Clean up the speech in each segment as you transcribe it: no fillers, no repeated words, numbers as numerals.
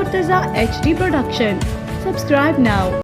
Murtaza HD Production. Subscribe now.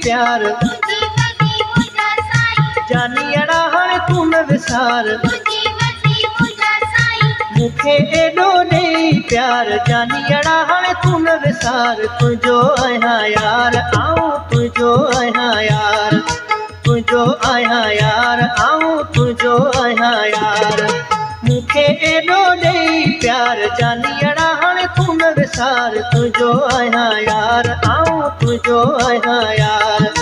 प्यार जानियड़ा हण तू न विसार मुखे एडो नहीं प्यार जानियड़ा हण तू न विसार तुझो आया यार आऊं तुझो आया यार तुझो आया यार आऊं तुझो आया यार मुखे एडो नहीं प्यार जानियड़ा हण तू न विसार तुझो आया यार आऊं तुझो आया यार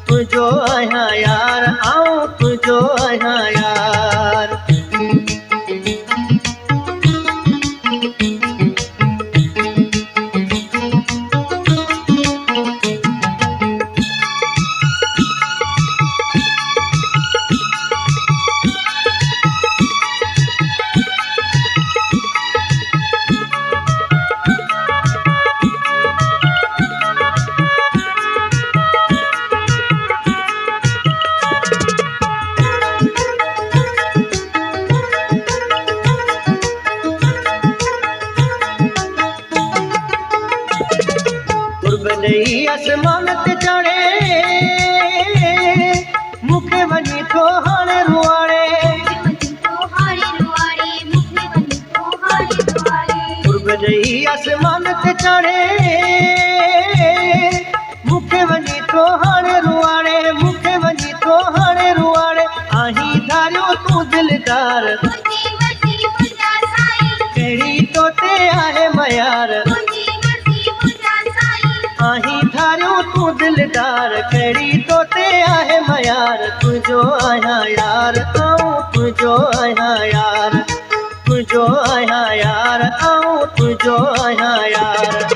तुझो आया यार आऊं तुझो आया यार नहीं आसमान ते चढ़े मुखे वनी तो हाणे रुआड़े पूर्व नहीं आसमान ते चढ़े मुखे वनी तो हाणे रुआड़े मुखे वनी तो हाणे रुआड़े आही धारियो तू दिलदार कहिड़ी तो ते आहे मयार आही धारियो तू दिलदार कहिड़ी तो ते आहे मयार तुझो आया यार आऊं तुझो आया यार तुझो आया यार आऊं तुझो आया यार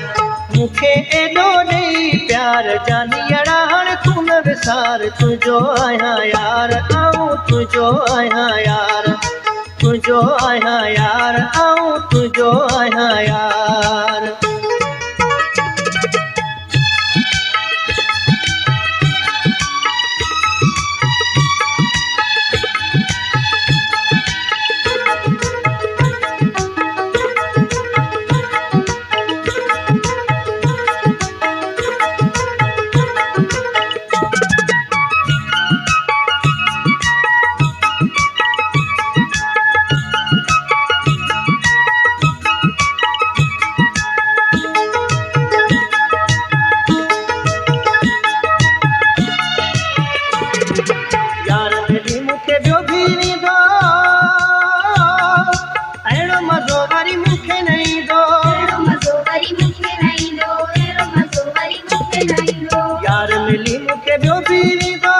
मुखे एडो नहीं प्यार जानियड़ा हण तू न विसार तुझो आया यार आऊं तुझो आया यार तुझो आया यार आऊं तुझो आया यार यार मिली मुखे ॿियो बि ईंदो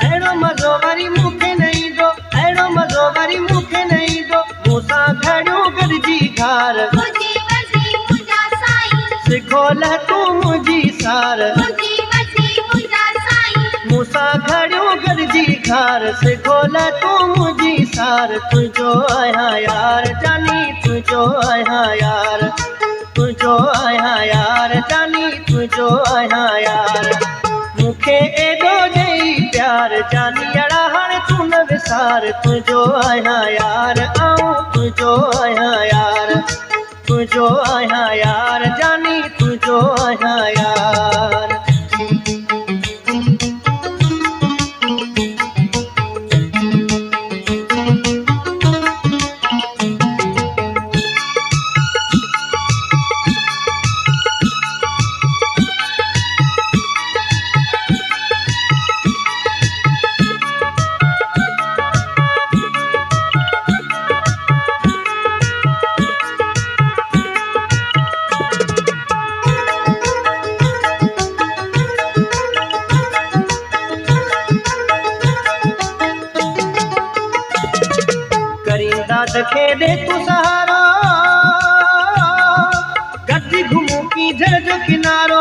अहिड़ो मज़ो वरी मूंखे न ईंदो अहिड़ो मज़ो वरी मूंखे न ईंदो मूंसां घड़ियो गॾिजी घार सिखोल तूं मुंहिंजी सार मूंसां घड़ियो गॾिजी घार सिखोल तूं मुंहिंजी सार तुझो आया यार जानी तुझो आया यार तुझो आया यार जानी तुझो आया यार मुखे एडो नहीं प्यार जानियड़ा हण तू न विसार तुझो आया यार आऊं तुझो आया यार तुझो आया यार जानी तुझो आया यार खे दे तू सहारो गॾिजी घुमूं की झर जो किनारो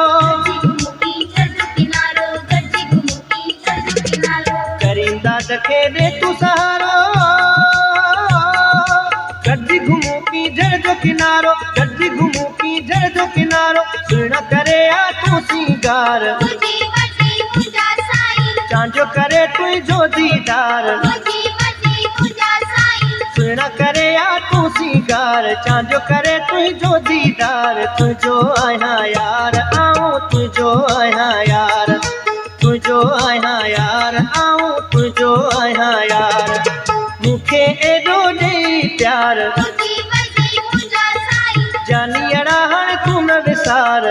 करीमदाद खे दे तू सहारो गॾिजी घुमूं की झर जो किनारो गॾिजी घुमूं की झर जो किनारो सुण करे आ तू सिंगार चांजो करे तुझो दीदार सुण करे आ तू सिंगार चांजो करे तुझो दीदार तुझो आया यार आऊं तुझो आया यार तुझो आया यार आऊं तुझो आया यार मूंखे एॾो ॾेई प्यार जानियड़ा हाणे तू न विसार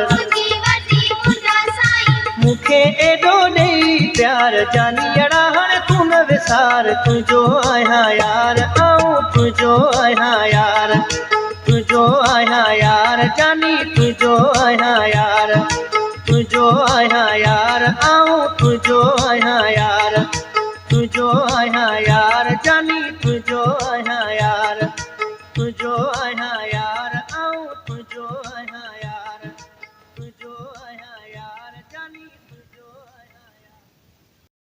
मूंखे एॾो ॾेई प्यार जानियड़ा हाणे तू न विसार तुझो आया यार आऊं तुझो आया यार तुझो आया यार जानी तुझो आया यार तुझो आया यार आऊं तुझो आया यार तुझो आया यार जानी तुझो आया यार तुझो आया यार